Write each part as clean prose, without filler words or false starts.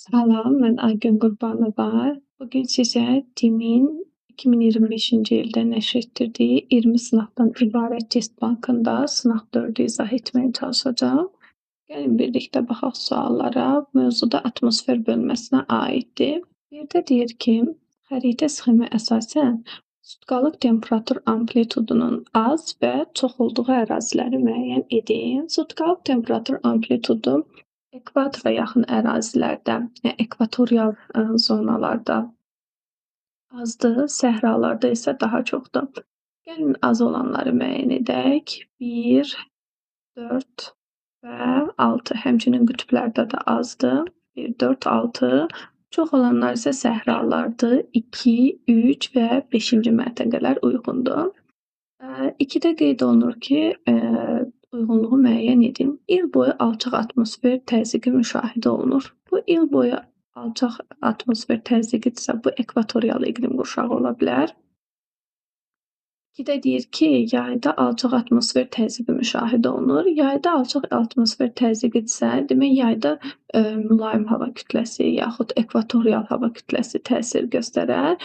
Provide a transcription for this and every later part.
Salam, mən Aygün Qurbanova. Bugün sizə TİMin 2025-ci ildə nəşr etdirdiyi 20 sınaqdan ibarət test bankında sınaq 4-ü izah etməyə çalışacağam. Gəlin birlikdə baxaq suallara. Mövzuda atmosfer bölməsinə aiddir. Bir də deyir ki, xəritə sxemi əsasən sutkalıq temperatur amplitudunun az və çox olduğu əraziləri müəyyən edin. Sutkalıq temperatur amplitudu ekvatora yaxın ərazilərdə, ekvatorial zonalarda azdır, səhralarda isə daha çoxdur. Gəlin az olanları müəyyən edək. 1, 4 və 6. Həmçinin qütblərdə də azdır. 1, 4, 6. Çox olanlar isə səhralardır. 2, 3 və 5-ci məntəqələr uyğundur. 2-də qeyd olunur ki, uyğunluğu müəyyən edin. İl boyu alçaq atmosfer təzyiqi müşahidə olunur. Bu il boyu alçaq atmosfer təzyiqidirsə, bu ekvatorial iqlim qurşağı ola bilər. 2-də deyir ki, yayda alçaq atmosfer təzyiqi müşahidə olunur. Yayda alçaq atmosfer təzyiqidirsə, demək yayda mülayim hava kütləsi yaxud ekvatorial hava kütləsi təsir göstərər.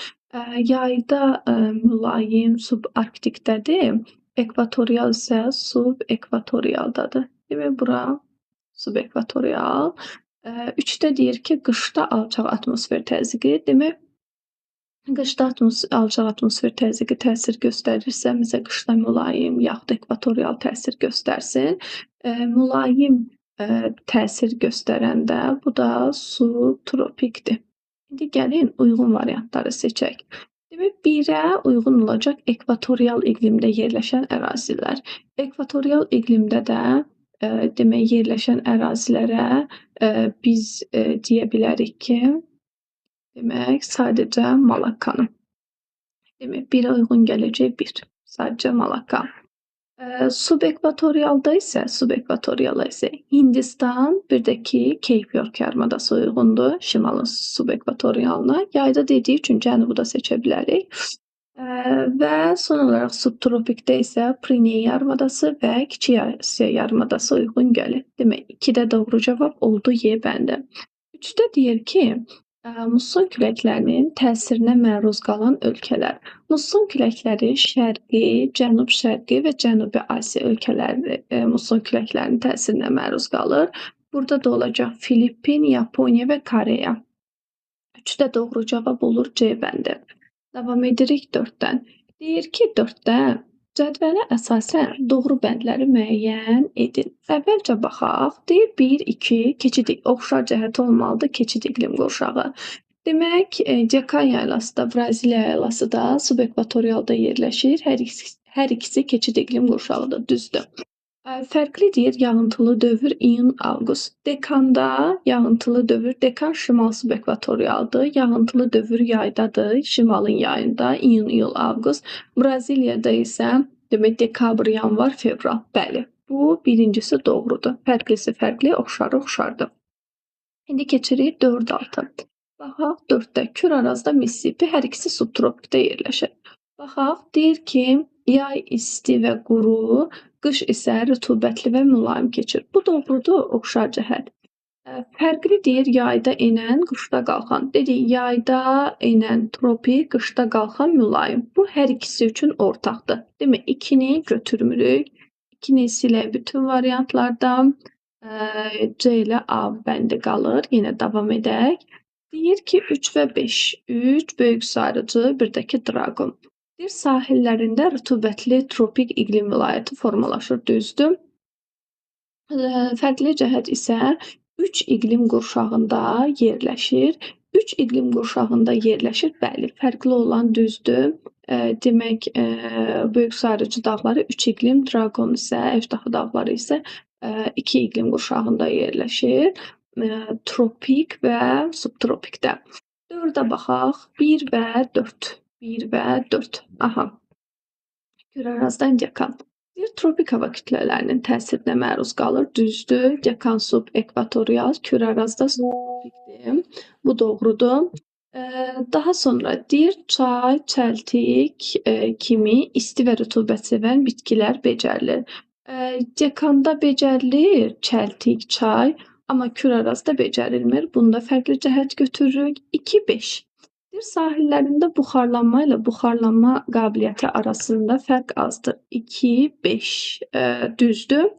Yayda mülayim subarktikdədir, ekvatorial isə subekvatorialdadır. Demək, bura subekvatorial. 3-də deyir ki, qışda alçaq atmosfer təzyiqi, demək, qışda alçaq atmosfer təzyiqi təsir göstərirsə, məsələn, qışda mülayim yaxud ekvatorial təsir göstərsin. Mülayim təsir göstərəndə bu da subtropikdir. İndi gəlin uyğun variantları seçək. Demək, 1-ə uyğun olacaq ekvatorial iqlimdə yerləşən ərazilər. Ekvatorial iqlimdə də demək, yerləşən ərazilərə biz deyə bilərik ki, demək, sadəcə Malakkanı. Demək, 1-ə uyğun gələcək 1. Sadəcə Malakka. Subekvatorialda isə Hindistan, bir də ki, Cape York yarımadası uyğundur şimalın subekvatorialına. Yayda dediyi üçün cənubu da seçə bilərik. Və son olaraq subtropikdə isə Priney yarımadası və Kiçik Asiya yarımadası uyğun gəlir. Demək, 2-də doğru cavab oldu Y bəndə. 3-də deyir ki, musson küləklərinin təsirinə məruz qalan ölkələr. Musson küləkləri şərqi, cənub-şərqi və Cənubi Asiya ölkələri musson küləklərinin təsirinə məruz qalır. Burada da olacaq Filippin, Yaponiya və Koreya. 3-də doğru cavab olur C bəndə. Davam edirik 4-dən. Deyir ki, 4-də cədvələ əsasən doğru bəndləri müəyyən edin. Əvvəlcə baxaq. Deyir 1, 2, keçid oxşar cəhəti olmalıdır, keçid iqlim qurşağı. Demək, Dekan yaylası da, Braziliya yaylası da subekvatorialda yerləşir. Hər ikisi keçid iqlim qurşağıdır, düzdür. Fərqli deyir, yağıntılı dövr iyun-avqust. Dekanda yağıntılı dövr, Dekan şimal subekvatorialdır. Yağıntılı dövr yaydadır, şimalın yayında, iyun, iyul, avqust. Braziliyada isə demək dekabr, yanvar, fevral. Bəli, bu birincisi doğrudur. Fərqlisi fərqli, oxşarı oxşardır. İndi keçirik 4-6. Baxaq 4-də Kür Arazda Mississippi, hər ikisi subtropikdə yerləşir. Baxaq, deyir ki, yay isti və quru, qış isə rütubətli və mülayim keçir. Bu doğrudur, oxşar cəhət. Fərqli deyir, yayda enən, qışda qalxan. Dedik, yayda enən tropik, qışda qalxan mülayim. Bu hər ikisi üçün ortaqdır. Demək, 2-ni götürmürük. 2-ni silək bütün variantlardan. C ilə A bəndi qalır. Yenə davam edək. Deyir ki, 3 və 5. 3 böyük sarıcı, bir də ki, dragon. Deyir, sahillərində rütubətli tropik iqlim vilayəti formalaşır, düzdür. Fərqli cəhət isə 3 iqlim qurşağında yerləşir. 3 iqlim qurşağında yerləşir, bəli, fərqli olan düzdür. Demək, böyük sarıcı dağları 3 iqlim, dragon isə, əjdaha dağları isə 2 iqlim qurşağında yerləşir. Tropik və subtropikdə. 4-ə baxaq. 1 və 4. 1 və 4. Aha. Kür Arazdan Dekan. Deyir, tropik hava kütlələrinin təsirinə məruz qalır. Düzdür. Dekan subekvatorial, Kür Arazda subtropikdir. Bu doğrudur. Daha sonra deyir, çay, çəltik kimi isti və rütubət sevən bitkilər becərilir. Dekanda becərilir çəltik, çay. amma Kür-Arazda becərilmir. Bunda fərqli cəhət götürürük. 2, 5. Yer sahillərində buxarlanma ilə buxarlanma qabiliyyəti arasında fərq azdır. 2, 5. Düzdür.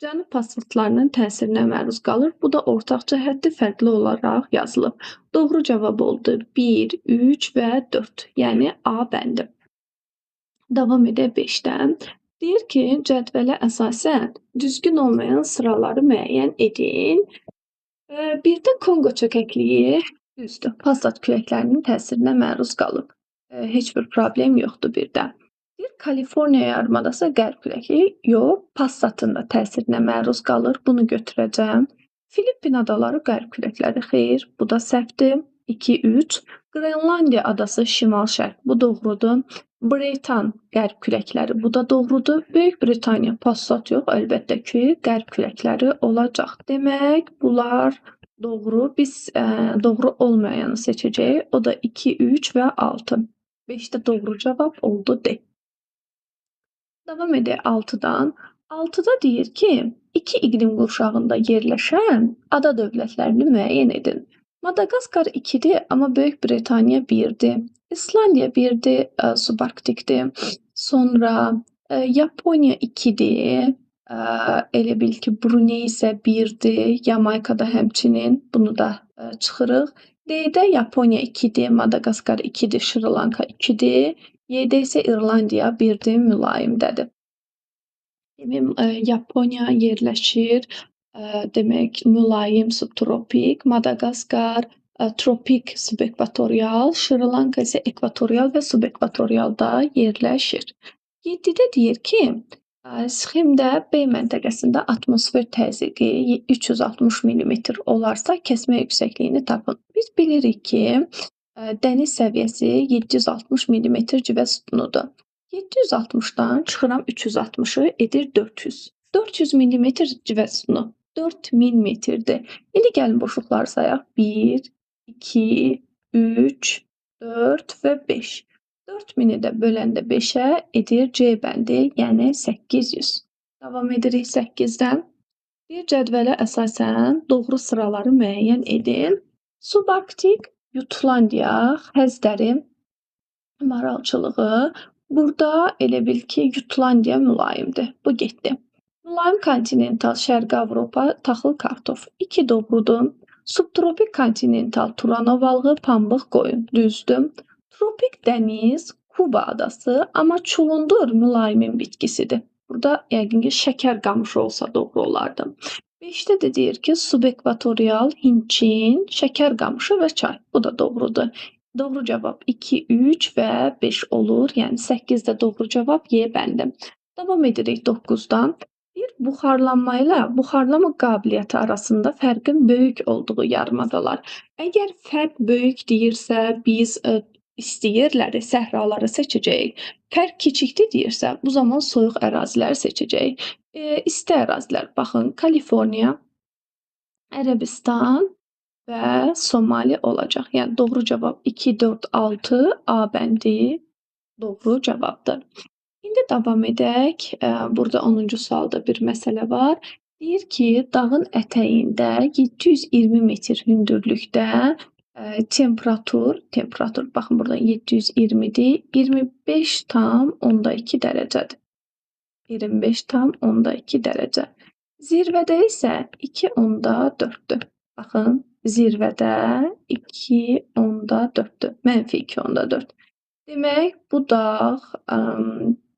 Cənub passatlarının təsirinə məruz qalır. Bu da ortaq cəhətdir, fərqli olaraq yazılıb. Doğru cavab oldu 1, 3 və 4. Yəni A bəndi. Davam edək 5-dən. Deyir ki, cədvələ əsasən düzgün olmayan sıraları müəyyən edin. Birdə Konqo çökəkliyi düzdür. Passat küləklərinin təsirinə məruz qalıb. Heç bir problem yoxdur birdə. Deyir Kaliforniya yarımadası qərb küləkliyi yox, Passatın da təsirinə məruz qalır. Bunu götürəcəm. Filippin adaları qərb küləkləri xeyr, bu da səhvdir. 2, 3. Qrenlandiya adası şimal-şərq, bu doğrudur. Britan qərb küləkləri, bu da doğrudur. Böyük Britaniya Passat yox, əlbəttə ki, qərb küləkləri olacaq. Demək, bunlar doğru. Biz doğru olmayanı seçəcəyik. O da 2, 3 və 6. 5-də doğru cavab oldu D. Davam edək 6-dan. 6-da deyir ki, 2 iqlim qurşağında yerləşən ada dövlətlərini müəyyən edin. Madagaskar 2-dir, amma Böyük Britaniya 1-dir. İslandiya 1-dir, subarktikdir. Sonra Yaponiya 2-dir. Elə bil ki, Brunei isə 1-dir. Yamayka da həmçinin. Bunu da çıxırıq. D-də Yaponiya 2-dir, Madagaskar 2-dir, Şri Lanka 2-dir. Y-də isə İrlandiya 1-dir, mülayimdədir. Yaponiya yerləşir. Demək, mülayim subtropik, Madagaskar tropik subekvatorial, Şri Lanka isə ekvatorial və subekvatorialda yerləşir. 7-də deyir ki, sxemdə B məntəqəsində atmosfer təzyiqi 360 mm olarsa kəsmə yüksəkliyini tapın. Biz bilirik ki, dəniz səviyyəsi 760 mm civə sütunudur. 760-dan çıxıram 360-ı edir 400. 400 mm civə sütunu 4000 metrdir. İndi gəlin boşluqları sayaq. 1, 2, 3, 4 və 5. 4000-i də böləndə 5-ə edir C bəndi, yəni 800. Davam edirik 8-dən. Bir cədvələ əsasən doğru sıraları müəyyən edin. Subarktik, Jutlandiya, Xəzdəri, maralçılığı. Burada elə bil ki, Jutlandiya mülayimdir. Bu getdi. Mülayim kontinental Şərqi Avropa taxıl kartof. 2 doğrudur. Subtropik kontinental Turan ovalığı, pambıq qoyun. Düzdür. Tropik dəniz Kuba adası, amma çulundur mülayimin bitkisidir. Burada yəqin ki, şəkər qamışı olsa doğru olardı. 5-də də deyir ki, subekvatorial Hindçin, şəkər qamışı və çay. Bu da doğrudur. Doğru cavab 2, 3 və 5 olur. Yəni 8-də doğru cavab Y bəndi. Davam edirik 9-dan. Bir buxarlanma ilə buxarlama qabiliyyəti arasında fərqin böyük olduğu yarımadalar. Əgər fərq böyük deyirsə, biz isti yerləri, səhraları seçəcəyik. Fərq kiçikdir deyirsə, bu zaman soyuq əraziləri seçəcəyik. İsti ərazilər, baxın, Kaliforniya, Ərəbistan və Somali olacaq. Yəni doğru cavab 2, 4, 6 A bəndi doğru cavabdır. İndi davam edək. Burada 10-cu sualda bir məsələ var. Deyir ki, dağın ətəyində 720 metr hündürlükdə temperatur, baxın burada 720-dir, 25,2 dərəcədir. 25,2 dərəcə. Zirvədə isə 2,4-dür. Baxın, zirvədə 2,4-dür. -2,4. Demək, bu dağ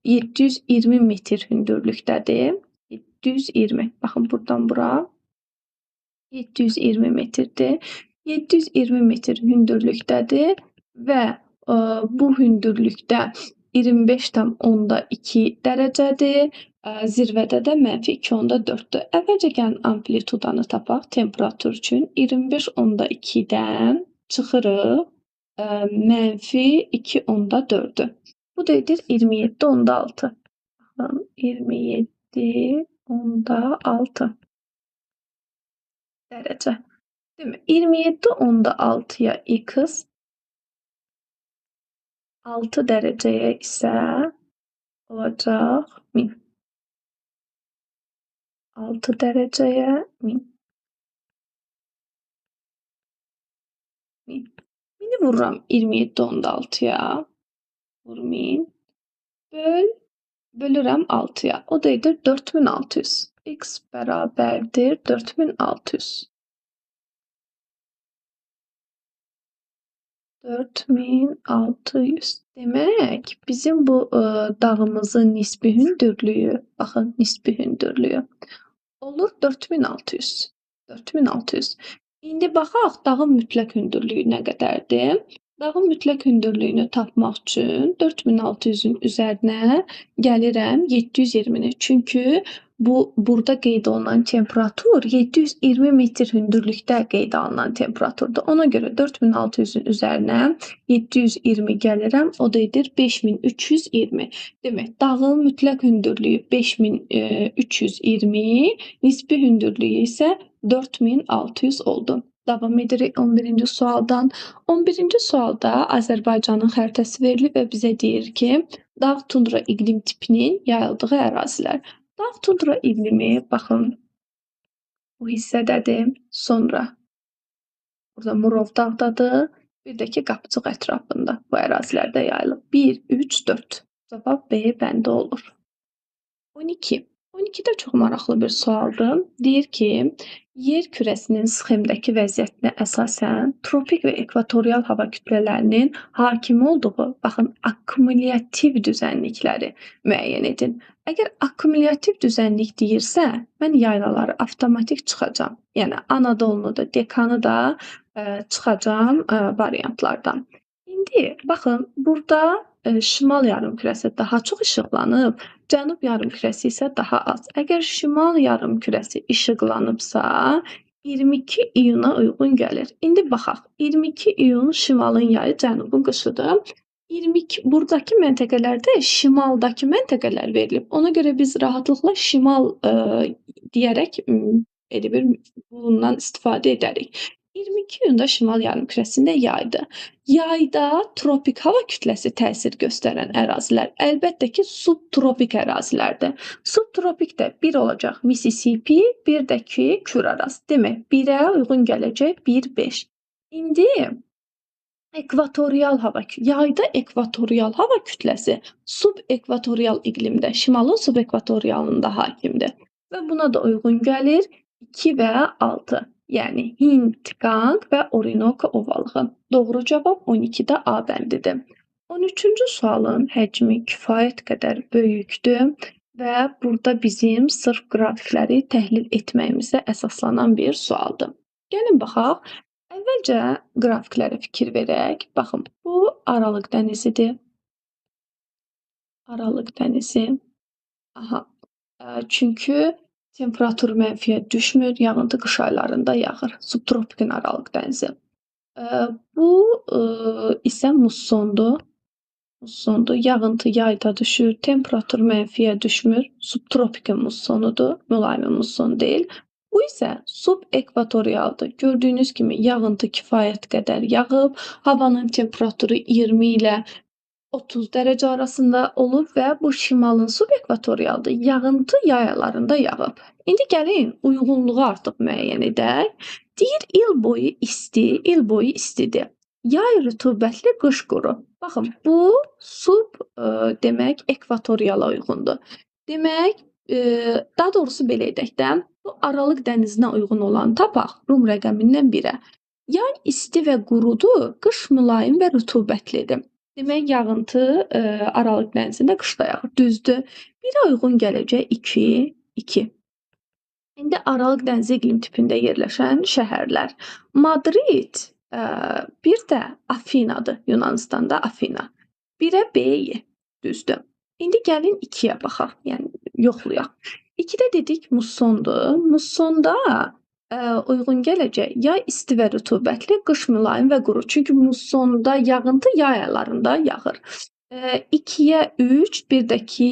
720 metr hündürlükdədir. 720. Baxın, buradan bura 720 metrdir. 720 metr hündürlükdədir və bu hündürlükdə 25,2 dərəcədir. Zirvədə də -2,4-dür. Əvvəlcə gəlin amplitudanı tapaq temperatur üçün. 25,2-dən çıxırıq -2,4-dür. Bu da edir 27,6. 27,6 dərəcə. Demək, 27,6-ya x 6 dərəcəyə isə olacaq 1000. 6 dərəcəyə 1000. 1000. 1000'i vururam 27.6'ya. Vur 1000. Bölürəm 6'ya. O da edir 4600. X bərabərdir 4600. 4600. Demək, bizim bu dağımızın nisbi hündürlüyü, baxın, nisbi hündürlüyü olur 4600. 4600. İndi baxaq dağın mütləq hündürlüyü nə qədərdir? Dağın mütləq hündürlüyünü tapmaq üçün 4600-ün üzərinə gəlirəm 720-ni. Çünki bu burada qeyd olunan temperatur 720 metr hündürlükdə qeydə alınan temperaturdur. Ona görə 4600-ün üzərinə 720 gəlirəm. O da edir 5320. Demək, dağın mütləq hündürlüyü 5320, nisbi hündürlüyü isə 4600 oldu. Davam edirik 11-ci sualdan. 11-ci sualda Azərbaycanın xəritəsi verilib və bizə deyir ki, dağ tundra iqlim tipinin yayıldığı ərazilər. Dağ tundra iqlimi, baxın, bu hissədədir. Sonra burada Murov dağdadır. Bir də ki, Qapıcıq ətrafında bu ərazilərdə yayılıb. 1, 3, 4. Cavab B bəndə olur. 12. 12 də çox maraqlı bir sualdır. Deyir ki, yer kürəsinin sxemdəki vəziyyətinə əsasən tropik və ekvatorial hava kütlələrinin hakim olduğu, baxın, akkumulyativ düzənlikləri müəyyən edin. Əgər akkumulyativ düzənlik deyirsə, mən yaylaları avtomatik çıxacam. Yəni Anadolunu da, Dekanı da çıxacam variantlardan. İndi baxın, burada şimal yarımkürəsi daha çox işıqlanıb, cənub yarımkürəsi isə daha az. Əgər şimal yarımkürəsi işıqlanıbsa, 22 iyuna uyğun gəlir. İndi baxaq, 22 iyun şimalın yayı, cənubun qışıdır. 22 buradakı məntəqələrdə şimaldakı məntəqələr verilib. Ona görə biz rahatlıqla şimal deyərək elə bir bundan istifadə edərik. 22 iyunda şimal yarımkürəsində yaydır. Yayda tropik hava kütləsi təsir göstərən ərazilər əlbəttə ki, subtropik ərazilərdir. Subtropikdə 1 olacaq Mississippi, bir də ki, Küraraz. Demək, 1-ə uyğun gələcək 1, 5. İndi ekvatorial hava yayda ekvatorial hava kütləsi subekvatorial iqlimdə, şimalın subekvatorialında hakimdir. Və buna da uyğun gəlir 2 və 6. Yəni Hind, Qanq və Orinoco ovalığı. Doğru cavab 12-də A bəndidir. 13-cü sualın həcmi kifayət qədər böyükdür və burada bizim sırf qrafikləri təhlil etməyimizə əsaslanan bir sualdır. Gəlin baxaq. Əvvəlcə qrafiklərə fikir verək. Baxın, bu Aralıq dənizidir. Aralıq dənizi. Aha. Çünki temperatur mənfiyə düşmür, yağıntı qış aylarında yağır. Subtropikin Aralıq dənizi. Bu isə mussondur. Mussondur. Yağıntı yayda düşür, temperatur mənfiyə düşmür. Subtropikin mussonudur, mülayim musson deyil. Bu isə subekvatorialdır. Gördüyünüz kimi yağıntı kifayət qədər yağıb, havanın temperaturu 20 ilə 30 dərəcə arasında olub və bu şimalın subekvatorialdır. Yağıntı yaylalarında yağıb. İndi gəlin uyğunluğu artıq müəyyən edək. Deyir il boyu isti, il boyu istidir. Yay rütubətli, qış quru. Baxın, bu demək ekvatoriala uyğundur. Demək, daha doğrusu belə edək də, bu Aralıq dənizinə uyğun olan tapaq Rum rəqəmindən 1-ə. Yay isti və qurudur, qış mülayim və rütubətlidir. Demək, yağıntı Aralıq dənizində qışda yağır. Düzdür. 1-ə uyğun gələcək 2, 2. İndi Aralıq dənizi iqlim tipində yerləşən şəhərlər. Madrid, bir də Afinadır. Yunanistanda Afina. 1-ə B-yi. Düzdür. İndi gəlin 2-yə baxaq. Yəni, yoxlayaq. 2-də dedik mussondur. Mussonda uyğun gələcək yay isti və rütubətli, qış mülayim və quru. Çünki mussonda yağıntı yay aylarında yağır. 2-yə 3, bir də ki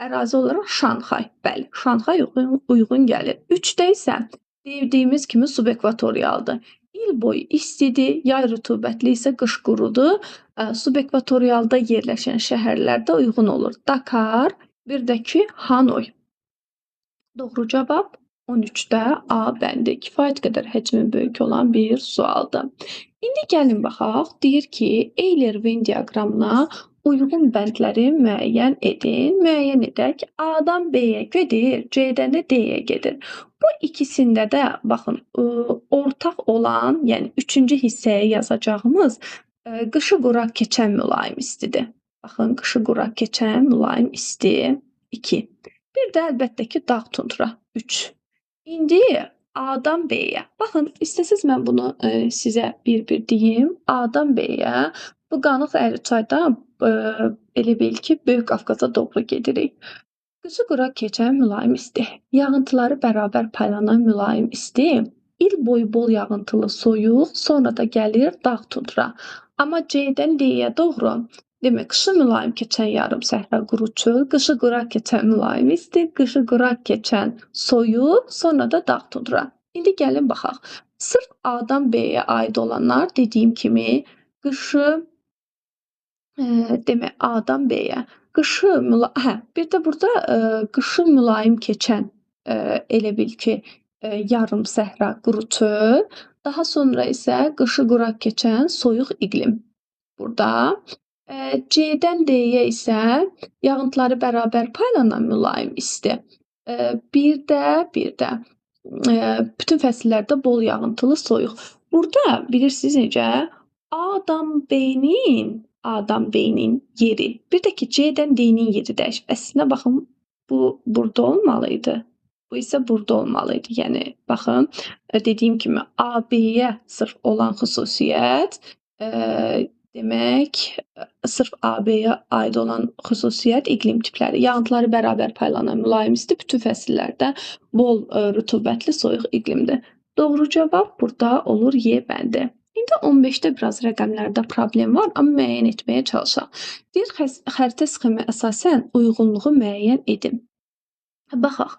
ərazi olaraq Şanxay. Bəli, Şanxay uyğun gəlir. 3-də isə dediyimiz kimi subekvatorialdır. İl boyu istidir, yay rütubətli isə qış qurudur. Subekvatorialda yerləşən şəhərlərdə uyğun olur. Dakar, bir də ki Hanoy. Doğru cavab 13'də A bəndi kifayət qədər həcmi böyük olan bir sualdır. İndi gəlin baxaq. Deyir ki, Euler-Venn diaqramına uyğun bəndləri müəyyən edin. Müəyyən edək. A-dan B-yə gedir, C-dən də D-yə gedir. Bu ikisində də baxın, ortaq olan, yəni 3-cü hissəyə yazacağımız qışı quraq keçən mülayim istidir. Baxın, qışı quraq keçən mülayim isti 2. Bir də əlbəttə ki, dağ tundra 3. İndi A-dan B-yə. Baxın, istəsiz mən bunu sizə bir-bir deyim. A-dan B-yə bu Qanıq Əliçaydan elə bil ki, Böyük Qafqaza doğru gedirik. Qışı quraq keçən mülayim isti, yağıntıları bərabər paylanan mülayim isti, il boyu bol yağıntılı soyuq, sonra da gəlir dağ tundra. Amma C-dən D-yə doğru, demək, qışı mülayim keçən yarım səhra quru çöl, qışı quraq keçən mülayim isti, qışı quraq keçən soyuq, sonra da dağ tundra. İndi gəlin baxaq. Sırf A-dan B-yə aid olanlar dediyim kimi qışı demək A-dan B-yə. Qışı bir də burada qışı mülayim keçən elə bil ki, yarım səhra quru çöl, daha sonra isə qışı quraq keçən soyuq iqlim. Burada C-dən D-yə isə yağıntıları bərabər paylanan mülayim isti. Bir də bütün fəsillərdə bol yağıntılı soyuq. Burada bilirsiniz necə? A'dan B'nin yeri, bir də ki C'dən D'nin yeri dəyişib. Əslində baxın, bu burada olmalıydı. Bu isə burada olmalıydı. Yəni baxın, dediyim kimi A, B-yə sırf olan xüsusiyyət, demək, sırf A, B-yə aid olan xüsusiyyət iqlim tipləri. Yağıntıları bərabər paylanan mülayim isti bütün fəsillərdə bol rütubətli soyuq iqlimdir. Doğru cavab burada olur Y bəndi. İndi 15-də biraz rəqəmlərdə problem var, amma müəyyən etməyə çalışaq. Deyir, xəritə sxemə əsasən uyğunluğu müəyyən edin. Baxaq.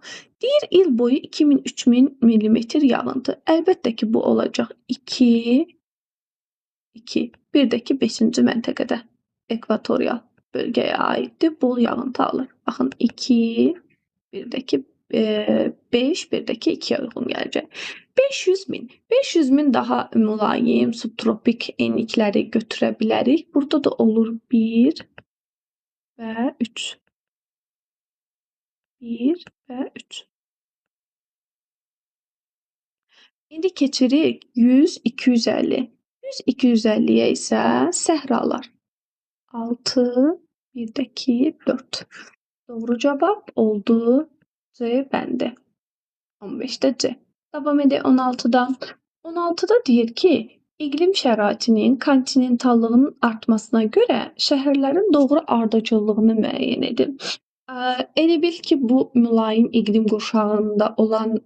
Deyir, il boyu 2000-3000 millimetr yağıntı. Əlbəttə ki, bu olacaq 2. Bir də ki, 5-ci məntəqədə ekvatorial bölgəyə aiddir. Bol yağıntı alır. Baxın, 2, bir də ki, 5, bir də ki, 2-yə uyğun gələcək. 500 min daha mülayim, subtropik enlikləri götürə bilərik. Burada da olur 1 və 3. 1 və 3. İndi keçirik 100, 250. 100, 250-yə isə səhralar. 6, bir də ki, 4. Doğru cavab oldu C bəndi. 15'də C. Davam edək 16'dan. 16'da deyir ki, iqlim şəraitinin kontinentallığının artmasına görə şəhərlərin doğru ardıcıllığını müəyyən edin. Elə bil ki, bu mülayim iqlim qurşağında olan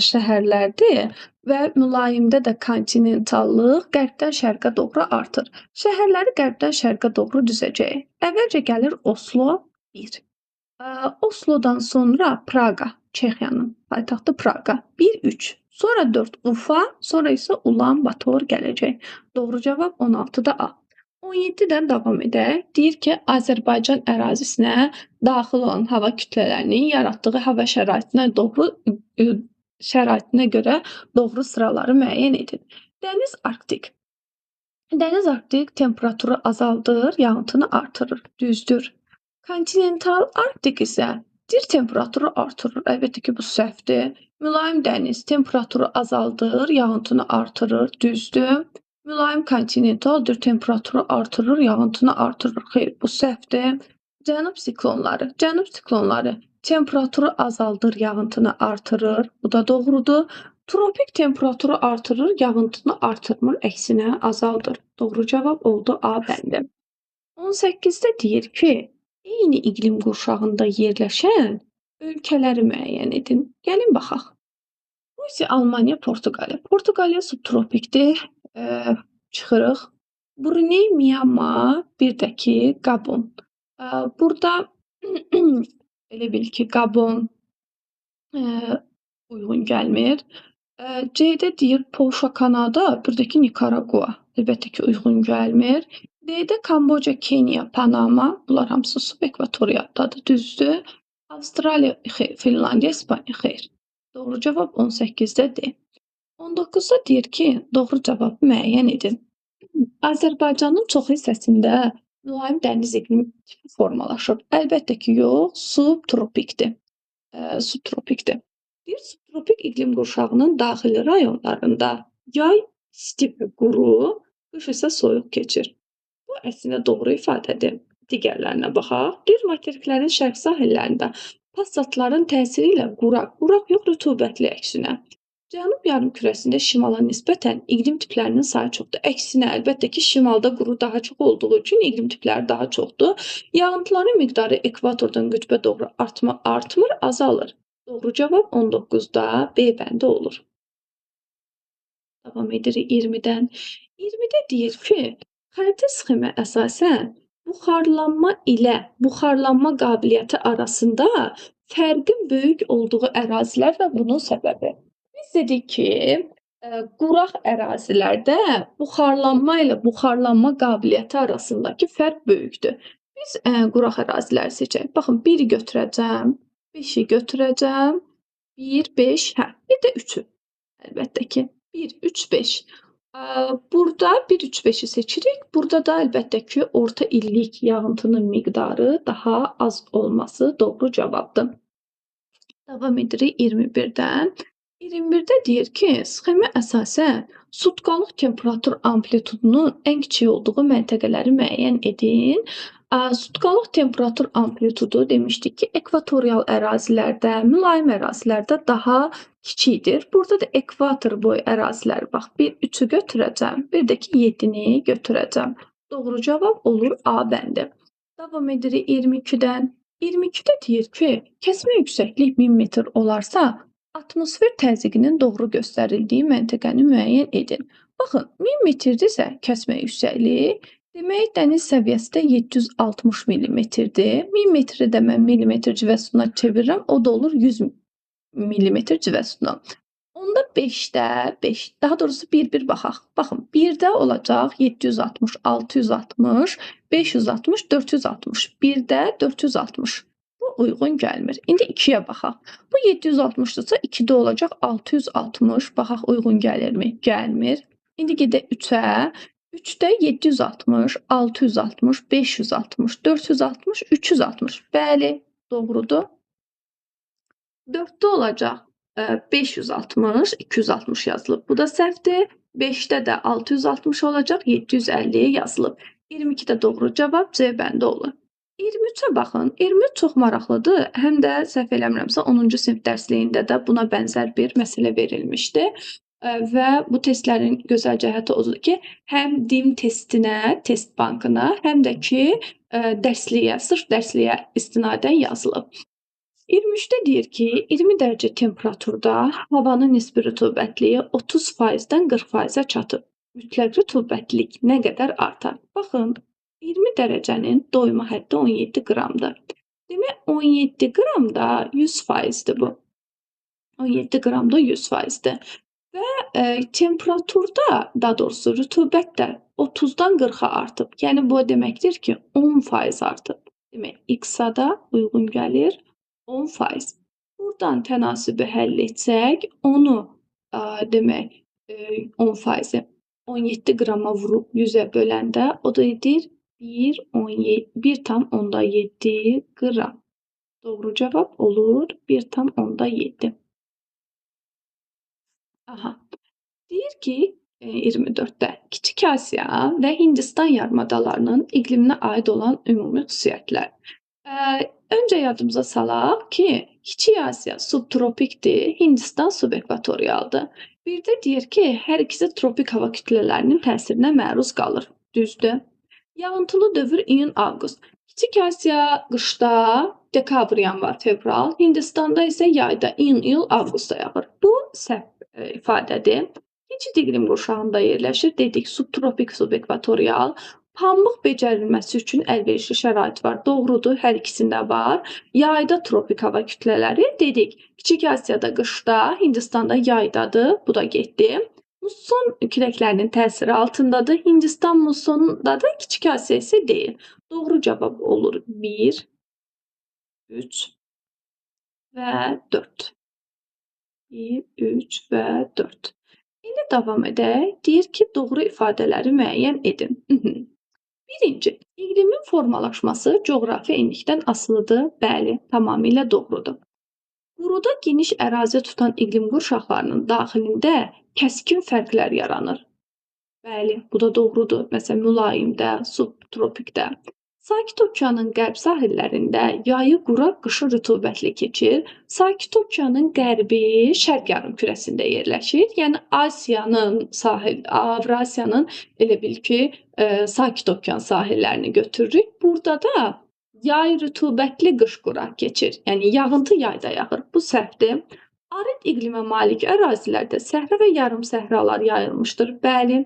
şəhərlərdir və mülayimdə də kontinentallıq qərbdən şərqə doğru artır. Şəhərləri qərbdən şərqə doğru düzəcək. Əvvəlcə gəlir Oslo 1. Oslodan sonra Praqa, Çexiyanın paytaxtı Praqa 1-3. Sonra 4 Ufa, sonra isə Ulan Bator gələcək. Doğru cavab 16-da A. 17-dən davam edək. Deyir ki, Azərbaycan ərazisinə daxil olan hava kütlələrinin yaratdığı hava şəraitinə görə doğru sıraları müəyyən edin. Dəniz Arktik. Dəniz Arktik temperaturu azaldır, yağıntını artırır. Düzdür. Kontinental Arktik isə dir temperaturu artırır. Əlbəttə ki, bu səhvdir. Mülayim dəniz temperaturu azaldır, yağıntını artırır. Düzdür. Mülayim kontinental dir temperaturu artırır, yağıntını artırır. Xeyr, bu səhvdir. Cənub siklonları temperaturu azaldır, yağıntını artırır. Bu da doğrudur. Tropik temperaturu artırır, yağıntını artırmır, əksinə azaldır. Doğru cavab oldu A bəndi. 18-də deyir ki, eyni iqlim qurşağında yerləşən ölkələri müəyyən edin. Gəlin baxaq. Rusiya, Almaniya, Portuqaliya. Portuqaliya subtropikdir. Çıxırıq. Bruney, Myanmar, bir də ki, Gabon. Burada elə bil ki, Gabon uyğun gəlmir. C-də deyir Polşa, Kanada, bir də ki, Nikaragua. Əlbəttə ki, uyğun gəlmir. D-də Kamboca, Kenya, Panama, bunlar hamısı subekvatorialdadır, düzdür. Avstraliya, xeyr, Finlandiya, İspaniya, xeyr. Doğru cavab 18-dir. 19-da deyir ki, doğru cavabı müəyyən edin. Azərbaycanın çox hissəsində mülayim dəniz iqlimi tipi formalaşır. Əlbəttə ki, yox, subtropikdir. Subtropikdir. Deyir, subtropik iqlim qurşağının daxili rayonlarında yay isti və quru, qış isə soyuq keçir. Bu əslində doğru ifadədir. Digərlərinə baxaq. Deyir, materiklərin şərq sahillərində passatların təsiri ilə quraq yox, rütubətli əksinə. Cənub yarımkürəsində şimala nisbətən iqlim tiplərinin sayı çoxdur. Əksinə, əlbəttə ki, şimalda quru daha çox olduğu üçün iqlim tipləri daha çoxdur. Yağıntıların miqdarı ekvatordan qütbə doğru artmır, azalır. Doğru cavab 19-da B bəndi olur. Davam edirik 20-dən. 20-də deyir ki, xəritə sxemə əsasən buxarlanma ilə buxarlanma qabiliyyəti arasında fərqin böyük olduğu ərazilər və bunun səbəbi. Biz dedik ki, quraq ərazilərdə buxarlanma ilə buxarlanma qabiliyyəti arasındakı fərq böyükdür. Biz quraq əraziləri seçək. Baxın, 1-i götürəcəm, 5-i götürəcəm, 1, 5, bir də 3-ü. Əlbəttə ki, 1, 3, 5. Burada 1, 3, 5-i seçirik. Burada da əlbəttə ki, orta illik yağıntının miqdarı daha az olması doğru cavabdır. Davam edirik 21-dən. 21-də deyir ki, sxemə əsasən sutkalıq temperatur amplitudunun ən kiçik olduğu məntəqələri müəyyən edin. Sutkalıq temperatur amplitudu demişdik ki, ekvatorial ərazilərdə, mülayim ərazilərdə daha kiçikdir. Burada da ekvator boyu ərazilər, bax, 1, 3-ü götürəcəm, bir də ki, 7-ni götürəcəm. Doğru cavab olur A bəndi. Davam edirik 22-dən. 22-də deyir ki, kəsmə yüksəklik 1000 metr olarsa, atmosfer təzyiqinin doğru göstərildiyi məntəqəni müəyyən edin. Baxın, 1000 metrdirsə kəsmə yüksəkliyi, demək dəniz səviyyəsi də 760 millimetrdir. 1000 metri də mən millimetr civə sütuna çevirirəm, o da olur 100 millimetr civə sütuna. Onda 5-də 5, daha doğrusu 1-1 baxaq. Baxın, 1-də olacaq 760, 660, 560, 460. 1-də 460. Bu uyğun gəlmir. İndi 2-yə baxaq. Bu 760-dırsa 2-də olacaq 660. Baxaq, uyğun gəlirmi? Gəlmir. İndi gedək 3-ə. 3-də 760, 660, 560, 460, 360. Bəli, doğrudur. 4-də olacaq 560, 260 yazılıb. Bu da səhvdir. 5-də də 660 olacaq, 750 yazılıb. 22-də doğru cavab C bəndi olur. 23-ə baxın. 23 çox maraqlıdır. Həm də səhv eləmirəmsə 10-cu sinif dərsliyində də buna bənzər bir məsələ verilmişdi. Və bu testlərin gözəl cəhəti odur ki, həm DİM testinə, test bankına, həm də ki, dərsliyə, sırf dərsliyə istinadən yazılıb. 23-də deyir ki, 20 dərəcə temperaturda havanın nisbi rütubətliyi 30%-dən 40%-ə çatıb. Mütləq rütubətlilik nə qədər artar? Baxın, 20 dərəcənin doyma həddi 17 qramdır. Demək, 17 qramda 100%-dir bu. 17 qramda 100%-dir. Və temperaturda, daha doğrusu rütubət də 30-dan 40-a artıb. Yəni, bu deməkdir ki, 10% artıb. Demək, X-a da uyğun gəlir 10%. Buradan tənasibi həll etsək, onu demək 10%-i 17 qrama vurub 100-ə böləndə, o da edir 1,7 qram. Doğru cavab olur 1,7. Aha. Deyir ki, 24-də Kiçik Asiya və Hindistan yarımadalarının iqliminə aid olan ümumi xüsusiyyətlər. Öncə yadımıza salaq ki, Kiçik Asiya subtropikdir, Hindistan subekvatorialdır. Bir də deyir ki, hər ikisi tropik hava kütlələrinin təsirinə məruz qalır. Düzdür. Yağıntılı dövr iyun-avqust. Kiçik Asiya qışda dekabr, yanvar, fevral, Hindistanda isə yayda iyun-iyul, avqustda yağır. Bu səhv ifadədir. Keçid iqlim qurşağında yerləşir. Dedik, subtropik, subekvatorial. Pambıq becərilməsi üçün əlverişli şərait var. Doğrudur, hər ikisində var. Yayda tropik hava kütlələri dedik. Kiçik Asiyada qışda, Hindistanda yaydadır. Bu da getdi. Musson küləklərinin təsiri altındadır. Hindistan mussonunda da, Kiçik Asiya isə deyil. Doğru cavab olur 1, 3 və 4. 1, 3 və 4. İndi davam edək. Deyir ki, doğru ifadələri müəyyən edin. Birinci, iqlimin formalaşması coğrafi enlikdən asılıdır. Bəli, tamamilə doğrudur. Quruda geniş ərazi tutan iqlim qurşaqlarının daxilində kəskin fərqlər yaranır. Bəli, bu da doğrudur. Məsələn, mülayimdə, subtropikdə. Sakit Okeanın qərb sahillərində yayı quraq, qışı rütubətli keçir. Sakit Okeanın qərbi şərq yarımkürəsində yerləşir. Yəni Avrasiyanın elə bil ki, Sakit Okean sahillərini götürürük. Burada da yay rütubətli, qış quraq keçir. Yəni yağıntı yayda yağır. Bu səhvdir. Arid iqlimə malik ərazilərdə səhra və yarım səhralar yayılmışdır. Bəli.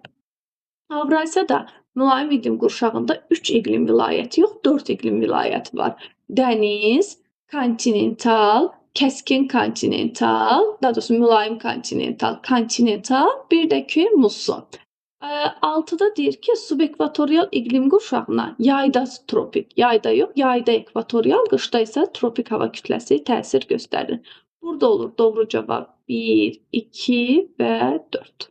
Avrasiyada mülayim iqlim qurşağında 3 iqlim vilayəti yox, 4 iqlim vilayəti var. Dəniz, kontinental, kəskin kontinental, daha doğrusu mülayim kontinental, bir də ki musson. 6-da deyir ki, subekvatorial iqlim qurşağına yayda tropik, yayda yox, yayda ekvatorial, qışda isə tropik hava kütləsi təsir göstərir. Burada olur doğru cavab 1, 2 və 4.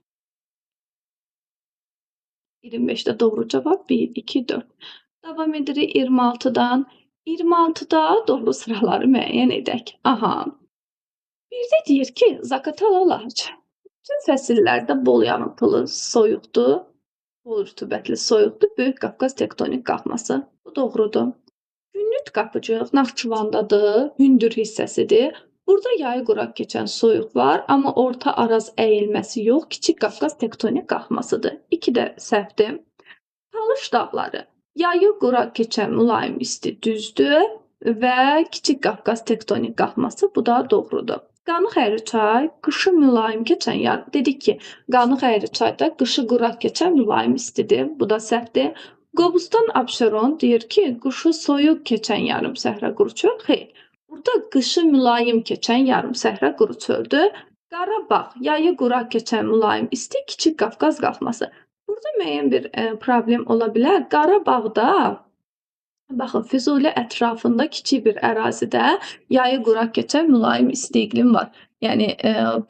25-də doğru cavab 1, 2, 4. Davam edirik 26-dan. 26-da doğru sıraları müəyyən edək. Aha. Bir də deyir ki, Zaqatala Laçın. Bütün fəsillərdə bol yağıntılı, soyuqdur, bol rütubətli, soyuqdur, Böyük Qafqaz tektonik qalxması. Bu doğrudur. Günnüt qapıcıq Naxçıvandadır, hündür hissəsidir. Burada yayı quraq keçən soyuq var, amma Orta Araz əyilməsi yox, Kiçik Qafqaz tektonik qalxmasıdır. 2 də səhvdir. Talış dağları yayı quraq keçən mülayim isti düzdür və Kiçik Qafqaz tektonik qalxması, bu da doğrudur. Qanı-Xəyri çay qışı mülayim keçən yarım. Dedik ki, Qanı-Xəyri çayda qışı quraq keçən mülayim istidir. Bu da səhvdir. Qobustan-Abşeron deyir ki, qışı soyuq keçən yarım səhra quru çöl. Xeyr. Burada qışı mülayim keçən yarım səhra quru çöldür. Qarabağ yayı quraq keçən mülayim isti Kiçik Qafqaz qalxması. Burada müəyyən bir problem ola bilər. Qarabağda baxın, Füzuli ətrafında kiçik bir ərazidə yayı quraq keçən mülayim isti iqlim var. Yəni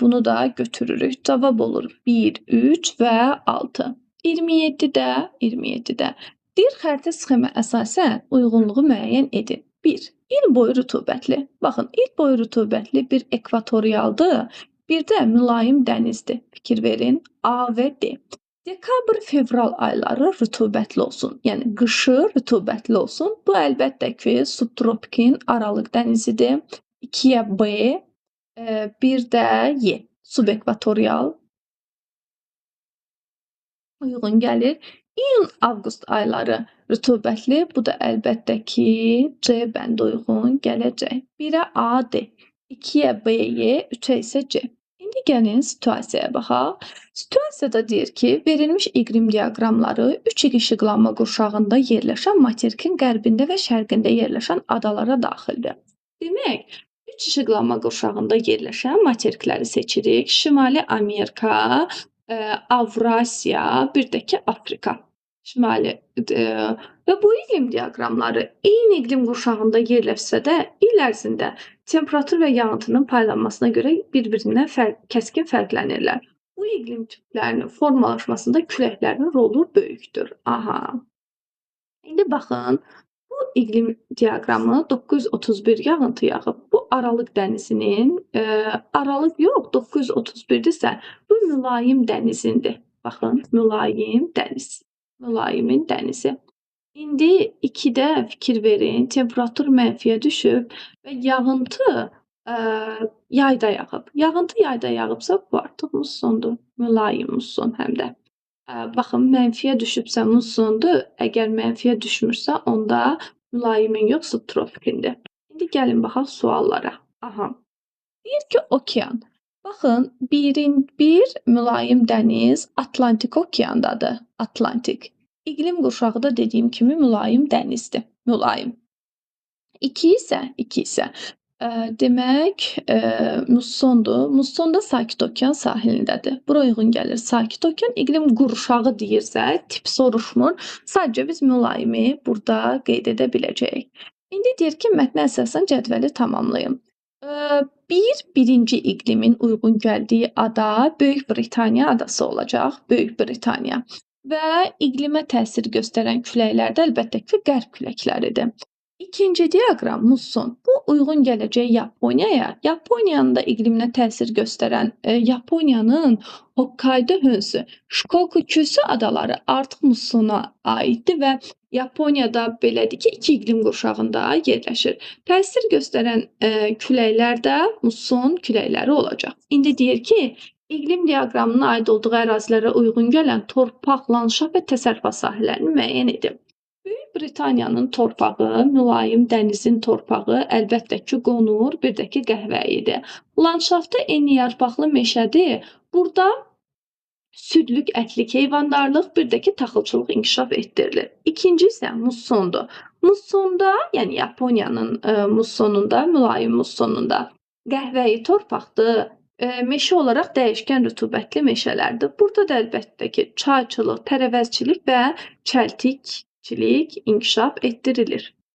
bunu da götürürük. Cavab olur 1, 3 və 6. 27-də deyir xəritə sxemə əsasən uyğunluğu müəyyən edin. 1. İl boyu rütubətli. Baxın, il boyu rütubətli bir ekvatorialdır, bir də mülayim dənizdir. Fikir verin. A və D. Dekabr-fevral ayları rütubətli olsun. Yəni qışı rütubətli olsun. Bu əlbəttə ki, subtropikin Aralıq dənizidir. 2-yə B, bir də Y. Subekvatorial uyğun gəlir. İyun-avqust ayları rütubətli. Bu da əlbəttə ki, C bəndə uyğun gələcək. 1-ə A, D, 2-yə B, Y, 3-ə isə C. İndi gəlin situasiyaya baxaq. Situasiyada deyir ki, verilmiş iqlim diaqramları 3 işıqlanma qurşağında yerləşən materikin qərbində və şərqində yerləşən adalara daxildir. Demək, 3 işıqlanma qurşağında yerləşən materikləri seçirik. Şimali Amerika, Avrasiya, bir də ki Afrika. Şimali və bu iqlim diaqramları eyni iqlim qurşağında yerləşsə də il ərzində temperatur və yağıntının paylanmasına görə bir-birindən kəskin fərqlənirlər. Bu iqlim tiplərinin formalaşmasında küləklərin rolu böyükdür. Aha. İndi baxın, bu iqlim diaqramı 931 yağıntı yağıb. Bu Aralıq dənizinin, Aralıq yox, 931-dirsə, bu mülayim dənizindir. Baxın, mülayim dəniz. Mülayimin dənizi. İndi 2-də fikir verin, temperatur mənfiyə düşüb və yağıntı yayda yağıb. Yağıntı yayda yağıbsa, bu artıq mussondur. Mülayim musson həm də. Baxın, mənfiyə düşübsə mussondur. Əgər mənfiyə düşmürsə, onda mülayimin yox, subtropikindir. İndi gəlin baxaq suallara. Aha. Deyir ki, okean. Baxın, bir mülayim dəniz Atlantik okeandadır. Atlantik. İqlim qurşağı da dediyim kimi mülayim dənizdir. Mülayim. 2 isə demək mussondur. Musson da Sakit Okean sahilindədir. Bura uyğun gəlir. Sakit Okean iqlim qurşağı deyirsə, tip soruşmur. Sadəcə biz mülayimi burada qeyd edə biləcəyik. İndi deyir ki, mətnə əsasən cədvəli tamamlayın. Birinci iqlimin uyğun gəldiyi ada Böyük Britaniya adası olacaq. Böyük Britaniya və iqlimə təsir göstərən küləklər də əlbəttə ki, qərb küləkləridir. İkinci diaqram musson. Bu uyğun gələcək Yaponiyaya. Yaponiyanın da iqliminə təsir göstərən Yaponiyanın Hokkaido Hönsi, Şikoku Küsü adaları artıq mussona aiddir və Yaponiyada belədir ki, iki iqlim qurşağında yerləşir. Təsir göstərən küləklər də musson küləkləri olacaq. İndi deyir ki, iqlim diaqramına aid olduğu ərazilərə uyğun gələn torpaq, landşaft və təsərrüfat sahələrini müəyyən edin. Böyük Britaniyanın torpağı, mülayim dənizin torpağı əlbəttə ki, qonur, bir də ki, qəhvəyidir. Landşaftı enliyarpaqlı meşədir. Burada südlük, ətlik heyvandarlıq, bir də ki, taxılçılıq inkişaf etdirilir. İkinci isə mussondur. Mussonda, yəni Yaponiyanın mussonunda, mülayim mussonunda qəhvəyi torpaqdır. Meşə olaraq dəyişkən rütubətli meşələrdir. Burada da əlbəttə ki, çayçılıq, tərəvəzçilik və çəltikçilik inkişaf etdirilir.